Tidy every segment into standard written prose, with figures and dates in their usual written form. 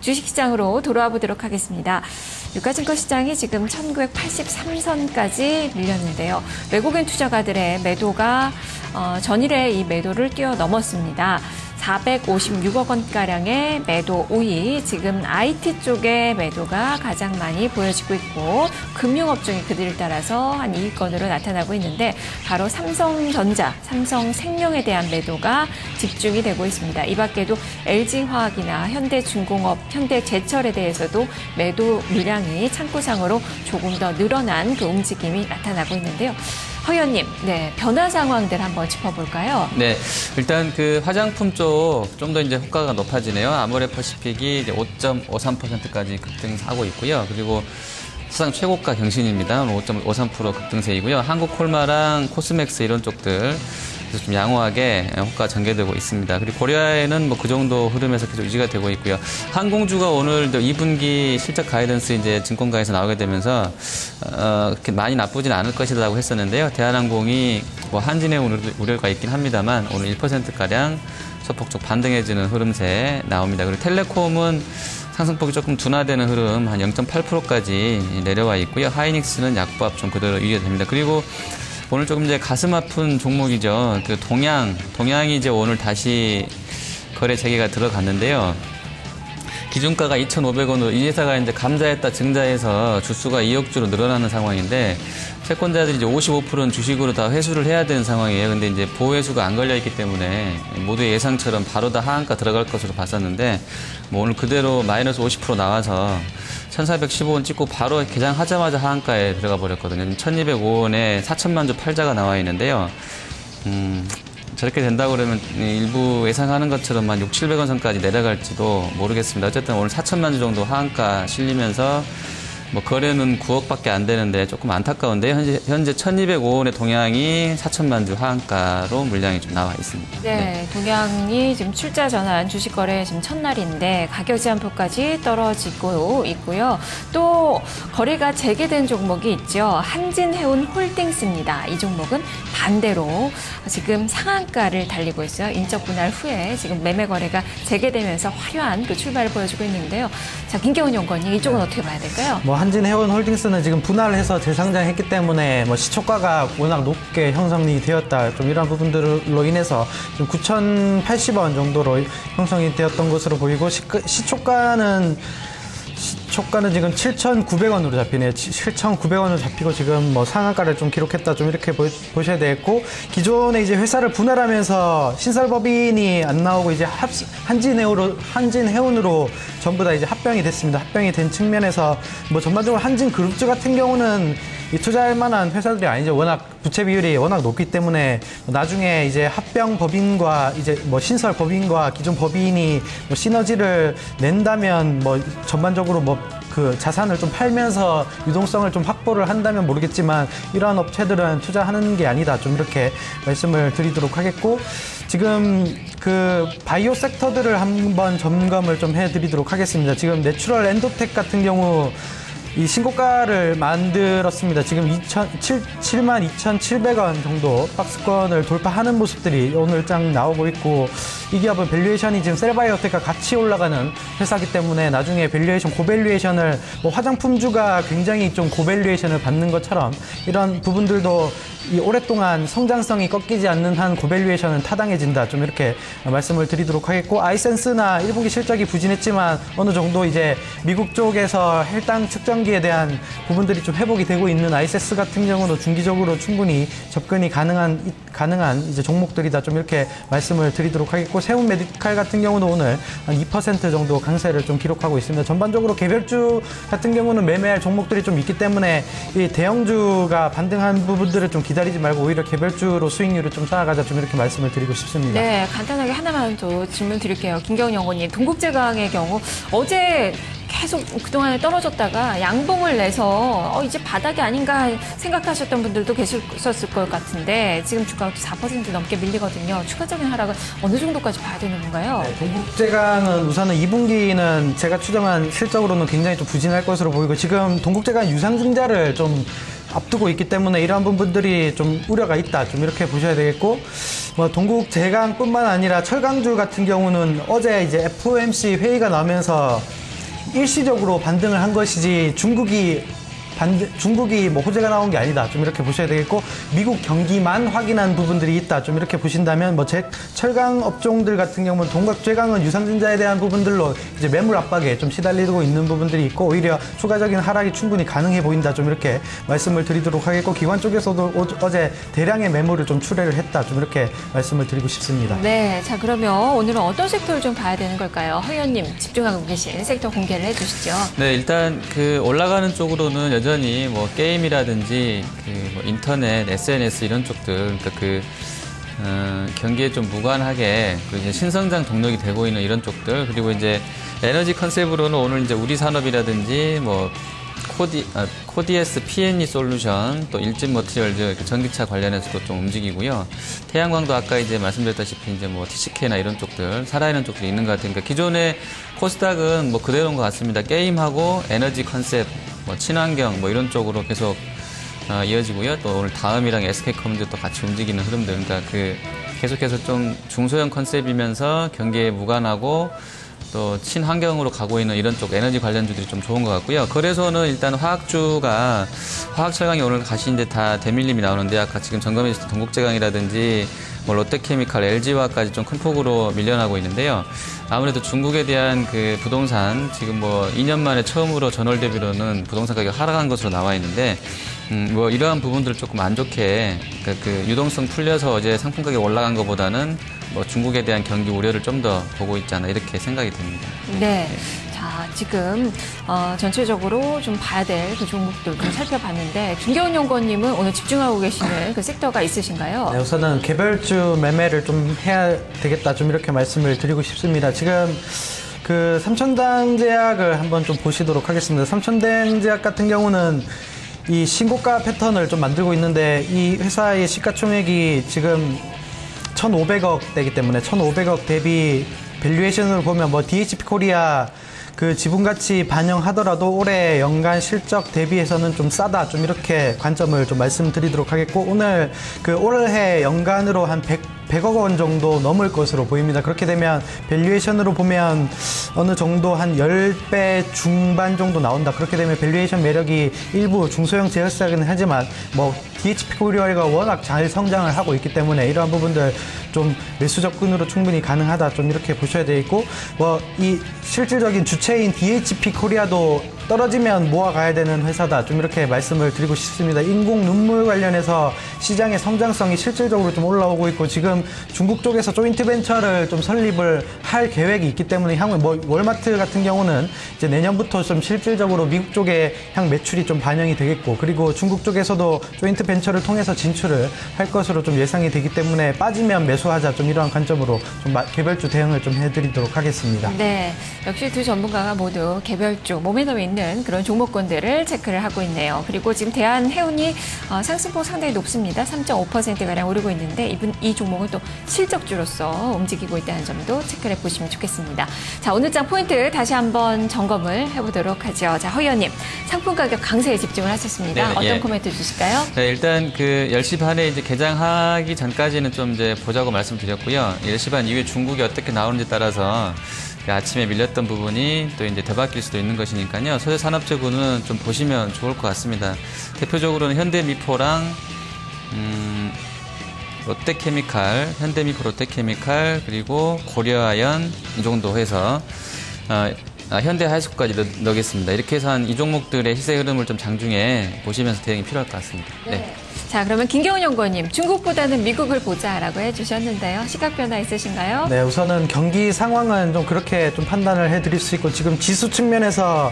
주식시장으로 돌아와 보도록 하겠습니다. 유가증권 시장이 지금 1983선까지 밀렸는데요. 외국인 투자가들의 매도가 전일에 이 매도를 뛰어넘었습니다. 456억 원가량의 매도 5위, 지금 IT 쪽의 매도가 가장 많이 보여지고 있고 금융업종이 그들을 따라서 한 2위권으로 나타나고 있는데 바로 삼성전자, 삼성생명에 대한 매도가 집중이 되고 있습니다. 이 밖에도 LG화학이나 현대중공업, 현대제철에 대해서도 매도 물량이 창구상으로 조금 더 늘어난 그 움직임이 나타나고 있는데요. 허 의원님, 네, 변화 상황들 한번 짚어볼까요? 네, 일단 그 화장품 쪽 좀 더 이제 호가가 높아지네요. 아모레퍼시픽이 이제 5.53%까지 급등하고 있고요. 그리고 사상 최고가 경신입니다. 5.53% 급등세이고요. 한국콜마랑 코스맥스 이런 쪽들 그래서 좀 양호하게 호가 전개되고 있습니다. 그리고 고려아에는 뭐 그 정도 흐름에서 계속 유지가 되고 있고요. 항공주가 오늘도 2분기 실적 가이던스 이제 증권가에서 나오게 되면서 그렇게 많이 나쁘진 않을 것이라고 했었는데요. 대한항공이 뭐 한진의 우려가 있긴 합니다만 오늘 1%가량 소폭적 반등해지는 흐름세 나옵니다. 그리고 텔레콤은 상승폭이 조금 둔화되는 흐름 한 0.8%까지 내려와 있고요. 하이닉스는 약보합 좀 그대로 유지됩니다. 그리고 오늘 조금 이제 가슴 아픈 종목이죠. 그 동양이 이제 오늘 다시 거래 재개가 들어갔는데요. 기준가가 2,500원으로 이 회사가 이제 감자했다 증자해서 주수가 2억 주로 늘어나는 상황인데 채권자들이 이제 55%는 주식으로 다 회수를 해야 되는 상황이에요. 근데 이제 보호회수가 안 걸려 있기 때문에 모두의 예상처럼 바로 다 하한가 들어갈 것으로 봤었는데 뭐 오늘 그대로 마이너스 50% 나와서 1,415원 찍고 바로 개장하자마자 하한가에 들어가 버렸거든요. 1,205원에 4천만 주 팔자가 나와 있는데요. 저렇게 된다고 그러면 일부 예상하는 것처럼 한 600~700원 선까지 내려갈지도 모르겠습니다. 어쨌든 오늘 4천만 주 정도 하한가 실리면서 뭐 거래는 9억밖에 안 되는데 조금 안타까운데 현재 1,205원의 동양이 4천만 주 하한가로 물량이 좀 나와 있습니다. 네, 동양이 지금 출자 전환 주식 거래 지금 첫날인데 가격 제한폭까지 떨어지고 있고요. 또 거래가 재개된 종목이 있죠. 한진해운 홀딩스입니다. 이 종목은 반대로 지금 상한가를 달리고 있어요. 인적 분할 후에 지금 매매 거래가 재개되면서 화려한 그 출발을 보여주고 있는데요. 자, 김경훈 연구원님, 이쪽은 어떻게 봐야 될까요? 한진해운홀딩스는 지금 분할을 해서 재상장했기 때문에 뭐 시초가가 워낙 높게 형성이 되었다. 좀 이런 부분들로 인해서 지금 9,080원 정도로 형성이 되었던 것으로 보이고 시초가는 지금 7,900원으로 잡히네요. 7,900원으로 잡히고 지금 뭐 상한가를 좀 기록했다. 좀 이렇게 보셔야 되겠고, 기존에 이제 회사를 분할하면서 신설법인이 안 나오고 이제 한진해운으로 전부 다 이제 합병이 됐습니다. 합병이 된 측면에서 뭐 전반적으로 한진그룹주 같은 경우는 이 투자할 만한 회사들이 아니죠. 워낙 부채 비율이 워낙 높기 때문에 나중에 이제 합병 법인과 이제 뭐 신설 법인과 기존 법인이 뭐 시너지를 낸다면 뭐 전반적으로 뭐 그 자산을 좀 팔면서 유동성을 좀 확보를 한다면 모르겠지만 이러한 업체들은 투자하는 게 아니다. 좀 이렇게 말씀을 드리도록 하겠고, 지금 그 바이오 섹터들을 한번 점검을 좀 해드리도록 하겠습니다. 지금 내추럴 엔도텍 같은 경우 이 신고가를 만들었습니다. 지금 72,700원 정도 박스권을 돌파하는 모습들이 오늘 장 나오고 있고, 이 기업은 밸류에이션이 지금 셀바이오텍과 같이 올라가는 회사이기 때문에 나중에 밸류에이션, 고밸류에이션을 뭐 화장품주가 굉장히 좀 고밸류에이션을 받는 것처럼 이런 부분들도 이 오랫동안 성장성이 꺾이지 않는 한 고밸류에이션은 타당해진다. 좀 이렇게 말씀을 드리도록 하겠고, 아이센스나 1분기 실적이 부진했지만 어느 정도 이제 미국 쪽에서 혈당 측정기에 대한 부분들이 좀 회복이 되고 있는 아이센스 같은 경우도 중기적으로 충분히 접근이 가능한 이제 종목들이다. 좀 이렇게 말씀을 드리도록 하겠고, 세운 메디칼 같은 경우도 오늘 한 2% 정도 강세를 좀 기록하고 있습니다. 전반적으로 개별주 같은 경우는 매매할 종목들이 좀 있기 때문에 이 대형주가 반등한 부분들을 좀 기다리지 말고 오히려 개별주로 수익률을 좀 쌓아가자. 좀 이렇게 말씀을 드리고 싶습니다. 네, 간단하게 하나만 더 질문 드릴게요. 김경훈 연구원님, 동국제강의 경우 어제 계속 그동안에 떨어졌다가 양봉을 내서 이제 바닥이 아닌가 생각하셨던 분들도 계셨을 것 같은데 지금 주가가 4% 넘게 밀리거든요. 추가적인 하락은 어느 정도까지 봐야 되는 건가요? 네, 동국제강은 우선은 2분기는 제가 추정한 실적으로는 굉장히 좀 부진할 것으로 보이고, 지금 동국제강 유상증자를 좀 앞두고 있기 때문에 이러한 부분들이 좀 우려가 있다. 좀 이렇게 보셔야 되겠고, 뭐 동국 제강뿐만 아니라 철강주 같은 경우는 어제 이제 FOMC 회의가 나오면서 일시적으로 반등을 한 것이지 중국이 뭐 호재가 나온 게 아니다. 좀 이렇게 보셔야 되겠고, 미국 경기만 확인한 부분들이 있다. 좀 이렇게 보신다면, 뭐 철강 업종들 같은 경우는 동각 제강은 유상증자에 대한 부분들로 이제 매물 압박에 좀 시달리고 있는 부분들이 있고, 오히려 추가적인 하락이 충분히 가능해 보인다. 좀 이렇게 말씀을 드리도록 하겠고, 기관 쪽에서도 어제 대량의 매물을 좀 출회를 했다. 좀 이렇게 말씀을 드리고 싶습니다. 네, 자 그러면 오늘은 어떤 섹터를 좀 봐야 되는 걸까요? 허 의원님 집중하고 계신 섹터 공개를 해주시죠. 네, 일단 그 올라가는 쪽으로는 여전히 뭐 게임이라든지 뭐 인터넷, SNS 이런 쪽들, 그러니까 경기에 좀 무관하게 이제 신성장 동력이 되고 있는 이런 쪽들, 그리고 이제 에너지 컨셉으로는 오늘 이제 우리 산업이라든지 뭐 코디에스 P&E 솔루션, 또 일진 머티리얼즈 전기차 관련해서도 좀 움직이고요. 태양광도 아까 이제 말씀드렸다시피 이제 뭐 TCK나 이런 쪽들 살아있는 쪽들이 있는 것 같으니까, 그러니까 기존의 코스닥은 뭐 그대로인 것 같습니다. 게임하고 에너지 컨셉, 뭐 친환경 뭐 이런 쪽으로 계속 이어지고요. 또 오늘 다음이랑 SK컴도 또 같이 움직이는 흐름들, 그러니까 계속해서 좀 중소형 컨셉이면서 경기에 무관하고 또 친환경으로 가고 있는 이런 쪽 에너지 관련주들이 좀 좋은 것 같고요. 그래서는 일단 화학주가 화학철강이 오늘 가시는데 다 대밀림이 나오는데, 아까 지금 점검해 주신 동국제강이라든지 뭐 롯데케미칼, LG화학까지 좀 큰 폭으로 밀려나고 있는데요. 아무래도 중국에 대한 그 부동산 지금 뭐 2년 만에 처음으로 전월 대비로는 부동산 가격 하락한 것으로 나와 있는데, 뭐 이러한 부분들을 조금 안 좋게, 그 유동성 풀려서 어제 상품 가격 올라간 것보다는 뭐 중국에 대한 경기 우려를 좀 더 보고 있지 않나 이렇게 생각이 듭니다. 네. 자, 지금 전체적으로 좀 봐야 될 그 종목들 좀 살펴봤는데, 김경훈 연구원님은 오늘 집중하고 계시는 그 섹터가 있으신가요? 네, 우선은 개별주 매매를 좀 해야 되겠다. 좀 이렇게 말씀을 드리고 싶습니다. 지금 그 삼천당제약을 한번 좀 보시도록 하겠습니다. 삼천당제약 같은 경우는 이 신고가 패턴을 좀 만들고 있는데, 이 회사의 시가총액이 지금 1,500억 대이기 때문에 1,500억 대비 밸류에이션을 보면 뭐 DHP 코리아 그 지분가치 반영하더라도 올해 연간 실적 대비해서는 좀 싸다. 좀 이렇게 관점을 좀 말씀드리도록 하겠고, 오늘 그 올해 연간으로 한 100억 원 정도 넘을 것으로 보입니다. 그렇게 되면 밸류에이션으로 보면 어느 정도 한 10배 중반 정도 나온다. 그렇게 되면 밸류에이션 매력이 일부 중소형 제약사긴 하지만 뭐 DHP 코리아가 워낙 잘 성장을 하고 있기 때문에 이러한 부분들 좀 매수 접근으로 충분히 가능하다. 좀 이렇게 보셔야 되겠고, 뭐 이 실질적인 주체인 DHP 코리아도 떨어지면 모아가야 되는 회사다. 좀 이렇게 말씀을 드리고 싶습니다. 인공 눈물 관련해서 시장의 성장성이 실질적으로 좀 올라오고 있고, 지금 중국 쪽에서 조인트 벤처를 좀 설립을 할 계획이 있기 때문에 향후 뭐 월마트 같은 경우는 이제 내년부터 좀 실질적으로 미국 쪽에 향 매출이 좀 반영이 되겠고, 그리고 중국 쪽에서도 조인트 벤처를 통해서 진출을 할 것으로 좀 예상이 되기 때문에 빠지면 매수하자. 좀 이러한 관점으로 좀 개별주 대응을 좀 해드리도록 하겠습니다. 네, 역시 두 전문가가 모두 개별주 모멘텀이 있는 그런 종목군들을 체크를 하고 있네요. 그리고 지금 대한해운이 상승폭 상당히 높습니다. 3.5%가량 오르고 있는데, 이 종목은 또 실적주로서 움직이고 있다는 점도 체크를 해보시면 좋겠습니다. 자, 오늘 장 포인트 다시 한번 점검을 해보도록 하죠. 자, 허 의원님, 상품 가격 강세에 집중을 하셨습니다. 네, 어떤 예. 코멘트 주실까요? 네, 일단 그 10시 반에 이제 개장하기 전까지는 좀 이제 보자고 말씀드렸고요. 10시 반 이후에 중국이 어떻게 나오는지 따라서 아침에 밀렸던 부분이 또 이제 되바뀔 수도 있는 것이니까요. 소재 산업재고는 좀 보시면 좋을 것 같습니다. 대표적으로는 현대미포랑 롯데케미칼, 현대미포, 롯데케미칼, 그리고 고려아연 이 정도 해서 현대하이스코까지 넣겠습니다. 이렇게 해서 한 이 종목들의 시세 흐름을 좀 장중에 보시면서 대응이 필요할 것 같습니다. 네. 자, 그러면 김경훈 연구원님, 중국보다는 미국을 보자라고 해주셨는데요. 시각 변화 있으신가요? 네, 우선은 경기 상황은 좀 그렇게 좀 판단을 해드릴 수 있고, 지금 지수 측면에서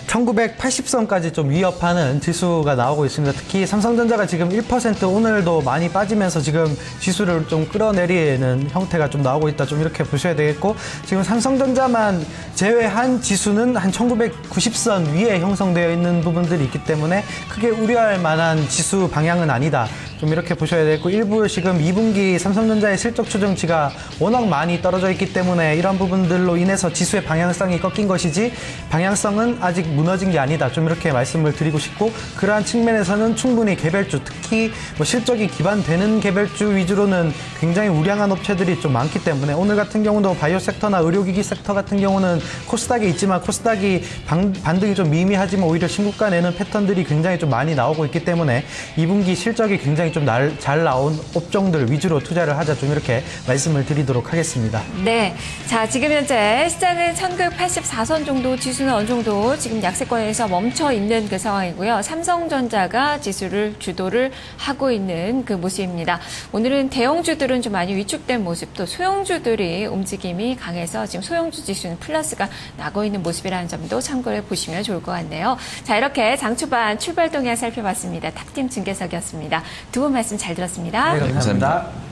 1980선까지 좀 위협하는 지수가 나오고 있습니다. 특히 삼성전자가 지금 1% 오늘도 많이 빠지면서 지금 지수를 좀 끌어내리는 형태가 좀 나오고 있다. 좀 이렇게 보셔야 되겠고, 지금 삼성전자만 제외한 지수는 한 1990선 위에 형성되어 있는 부분들이 있기 때문에 크게 우려할 만한 지수 방향은 아니다. 좀 이렇게 보셔야 되고 일부 지금 2분기 삼성전자의 실적 추정치가 워낙 많이 떨어져 있기 때문에 이런 부분들로 인해서 지수의 방향성이 꺾인 것이지 방향성은 아직 무너진 게 아니다. 좀 이렇게 말씀을 드리고 싶고 그러한 측면에서는 충분히 개별주 특히 뭐 실적이 기반되는 개별주 위주로는 굉장히 우량한 업체들이 좀 많기 때문에 오늘 같은 경우도 바이오 섹터나 의료기기 섹터 같은 경우는 코스닥에 있지만 코스닥이 반등이 좀 미미하지만 오히려 신고가 내는 패턴들이 굉장히 좀 많이 나오고 있기 때문에 2분기 실적이 굉장히 좀 잘 나온 업종들 위주로 투자를 하자 좀 이렇게 말씀을 드리도록 하겠습니다. 네. 자, 지금 현재 시장은 1984선 정도, 지수는 어느 정도 지금 약세권에서 멈춰 있는 그 상황이고요. 삼성전자가 지수를 주도를 하고 있는 그 모습입니다. 오늘은 대형주들은 좀 많이 위축된 모습, 또 소형주들이 움직임이 강해서 지금 소형주 지수는 플러스가 나고 있는 모습이라는 점도 참고해 보시면 좋을 것 같네요. 자, 이렇게 장 초반 출발 동향 살펴봤습니다. 탑팀 중계석이었습니다. 두 분 말씀 잘 들었습니다. 네, 감사합니다.